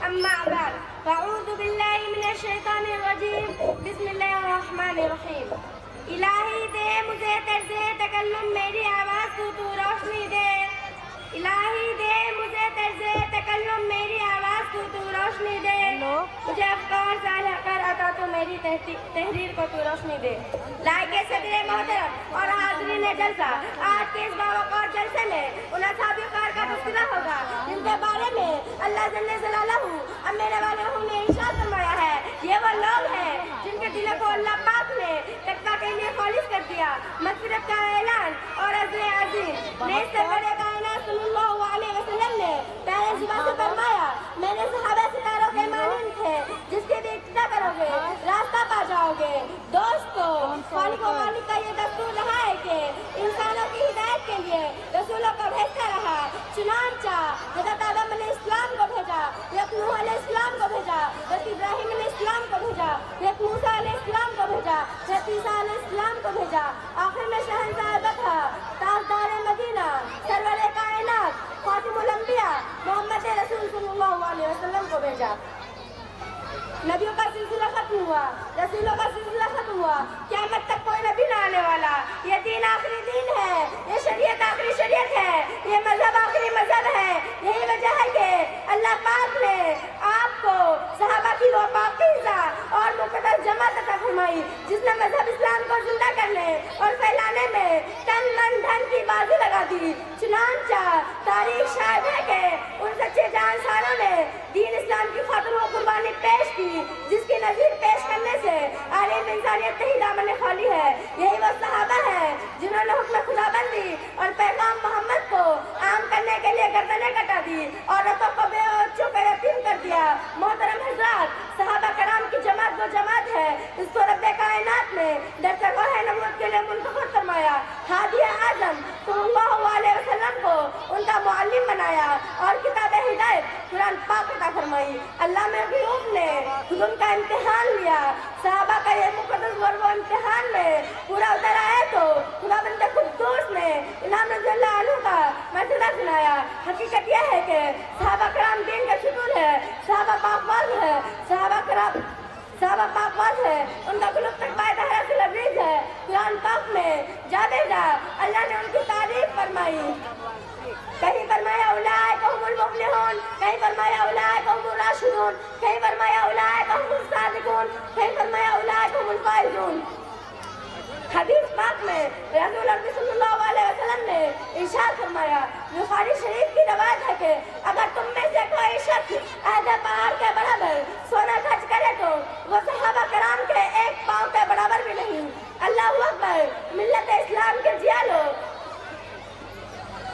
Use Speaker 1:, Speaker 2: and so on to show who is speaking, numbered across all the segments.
Speaker 1: أما بعد فأعوذ بالله من الشیطان الرجیم بسم اللہ الرحمن الرحیم الہی دے مجھے طرز تکلم میری آواز کو تو روشنی دے الہی دے مجھے طرز تکلم میری آواز کو تو روشنی دے مجھے افکار صالح کر عطا تو میری تحریر کو تو روشنی دے لائق صدر محترم اور حاضرین جلسہ آج کے اس باوقار جلسے میں ان اصحاب کار کا تذکرہ ہوگا جن کے بارے میں اللہ جل جلالہ اب میرے والے نے ارشاد فرمایا ہے یہ وہ لوگ ہیں جن کے دلوں کو اللہ پاک نے تقویٰ کے لیے خالص کر دیا مغفرت کا اعلان اور عزم عظیم نے اس سے بڑے کائنات صلی اللہ علیہ وسلم نے پہلے زبان سے فرمایا میں نے صحابہ ستاروں کے مانند تھے جس کی بھی ابتدا کرو گے راستہ پا جاؤ گے دوستو خالق و مالک کا یہ دستور رہا ہے کہ انسانوں کی ہدایت کے لیے رسولوں کو بھیجتا رہا چنانچہ حضرت آدم علیہ السلام کو بھیجا حضرت نوح علیہ السلام کو بھیجا حضرت ابراہیم علیہ السلام کو بھیجا حضرت موسیٰ علیہ السلام کو بھیجا حضرت عیسیٰ علیہ السلام کو بھیجا آخر میں شہنشاہ بطحہ تاجدار مدینہ سرور کائنات خاتم الانبیاء محمد رسول صلی اللہ علیہ وسلم کو بھیجا نبیوں کا سلسلہ ختم ہوا رسولوں کا سلسلہ ختم ہوا قیامت تک کوئی نبی نہ آنے والا یہ دین آخری دین ہے یہ شریعت آخری شریعت ہے یہ مذہب آخری مذہب ہے یہی وجہ ہے کہ اللہ پاک نے آپ کو صحابہ کی وہ پاکیزہ اور مقدس جماعت عطا فرمائی جس نے مذہب اسلام کو زندہ کرنے اور پھیلانے میں تن من دھن کی بازی لگا دی چنانچہ تاریخ شاہد ہے کہ ان سچے جانساروں نے دین اسلام کی خاطر وہ قربانی پیش کی جس کی نظیر پیش کرنے سے عالم انسانیت نہیں دامن خالی ہے یہی وہ صحابہ ہیں جنہوں نے حکم خدا بندی اور پیغام محمد کو عام کرنے کے لیے گردنیں کٹا دی عورتوں کو بے بچوں کو یتیم کر دیا محترم حضرات صحابہ کرام کی جماعت وہ جماعت ہے اس کو رب کائنات نے درجہ نبوت کے لیے منتخب فرمایا ہادی اعظم صلی اللہ علیہ وسلم کو ان کا معلم بنایا اور کتاب ہدایت قرآن پاک عطا فرمائی علامہ غیوب نے خود کا امتحان لیا صحابہ کا یہ مقدس ورب و امتحان میں پورا اتر آیا تو خدا بند قدوس نے امام رضی اللہ عنہ کا مرتبہ سنایا حقیقت یہ ہے کہ صحابہ کرام دین کا ستون ہے صحابہ پاکباز ہے صحابہ پاکباز ہے ان کا قلوب تک بائے دہرہ سے لبریز ہے قرآن پاک میں جا بھیجا اللہ نے ان کی تعریف فرمائی کہیں فرمایا اولئک هم المفلحون کہیں فرمایا اولئک هم الراشدون کہیں فرمایا اولئک هم الصادقون کہیں فرمایا اولئک هم الفائزون حدیث پاک میں رسول اللہ صلی اللہ علیہ وسلم نے ارشاد فرمایا بخاری شریف کی روایت ہے کہ اگر تم میں سے کوئی شخص عہد پہاڑ کے برابر سونا خرچ کرے تو وہ صحابہ کرام کے ایک پاؤں کے برابر بھی نہیں اللہ اکبر ملت اسلام کے جیا لوگ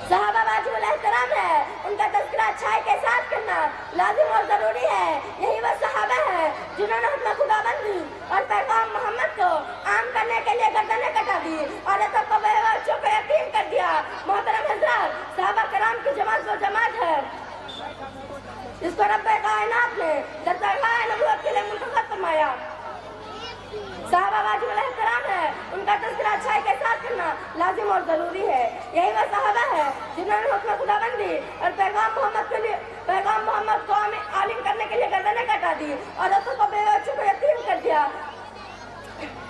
Speaker 1: صحابہ واجب الاحترام ہے ان کا تذکرہ اچھائی کے ساتھ کرنا لازم اور ضروری ہے یہی وہ صحابہ ہے جنہوں نے حکم خدا بندی اور پیغام محمد کو عام کرنے کے لیے گردنیں کٹا دی عورتوں کو بے بچوں کو یتیم کر دیا محترم حضرات صحابہ کرام کی جماعت وہ جماعت ہے اس کو رب کائنات نے درجہ نبوت کے لیے منتخب فرمایا صحابہ واجب الاحترام ہے ان کا تذکرہ اچھائی کے ساتھ کرنا لازم اور ضروری ہے یہی وہ صحابہ ہے جنہوں نے حکم خدا بندی اور پیغام محمد کو عالم کرنے کے لیے گردنیں کٹا دی عورتوں کو بے بچوں کو یتیم کر دیا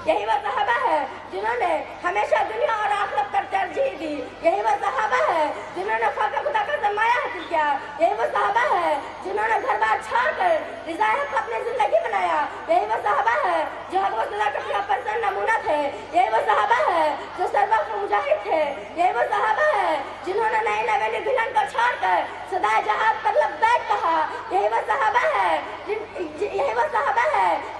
Speaker 1: یہی وہ صحابہ ہے جنہوں نے ہمیشہ دنیا اور آخرت پر ترجیح دی یہی وہ صحابہ ہے جنہوں نے خاک خدا کا سرمایہ حاصل کیا یہی وہ صحابہ ہے جنہوں نے گھر بار چھوڑ کر رضا حق اپنی زندگی بنایا یہی وہ صحابہ ہے جو حق و صداقت کا پرزن نمونہ تھے یہی وہ صحابہ ہے جو سربلند مجاہد تھے یہی وہ صحابہ ہے جنہوں نے نئی نویلی دلہن کو چھوڑ کر صدائے جہاد پر لبیک کہا یہی وہ صحابہ ہے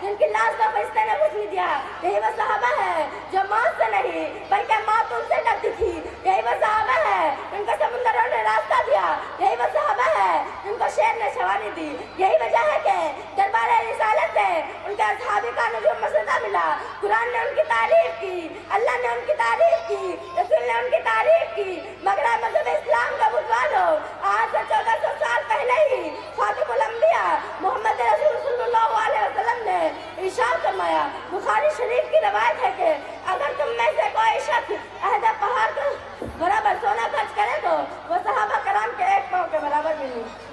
Speaker 1: جن کی لاش کو فرشتے نے پوچھ دیا یہی وہ صحابہ ہے جو موت سے نہیں بلکہ موت ان سے ڈرتی تھی یہی وہ صحابہ ہے ان کو سمندروں نے راستہ دیا یہی وہ صحابہ ہے جن کو شیر نے شوانی دی یہی وجہ ہے کہ دربار رسالت سے ان کے اصحابی کا نجوم مسودہ ملا قرآن نے ان کی تعریف کی اللہ نے ان کی تعریف کی رسول نے ان کی تعریف کی مگر مذہب اسلام کا بتوا دو آج سے 1400 سال پہلے ہی خاتم الانبیاء محمد رسول صلی اللہ علیہ وسلم نے ارشاد فرمایا بخاری شریف کی روایت ہے کہ اگر تم میں سے کوئی شخص عہد پہاڑ کے برابر سونا خرچ کرے تو وہ صحابہ کرام کے ایک پاؤں کے برابر بھی نہیں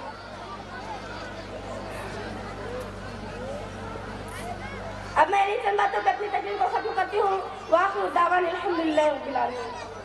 Speaker 1: اب میں انہیں چند باتوں پہ اپنی تقریر کو ختم کرتی ہوں. وآخر دعوانا الحمدللہ رب العالمین.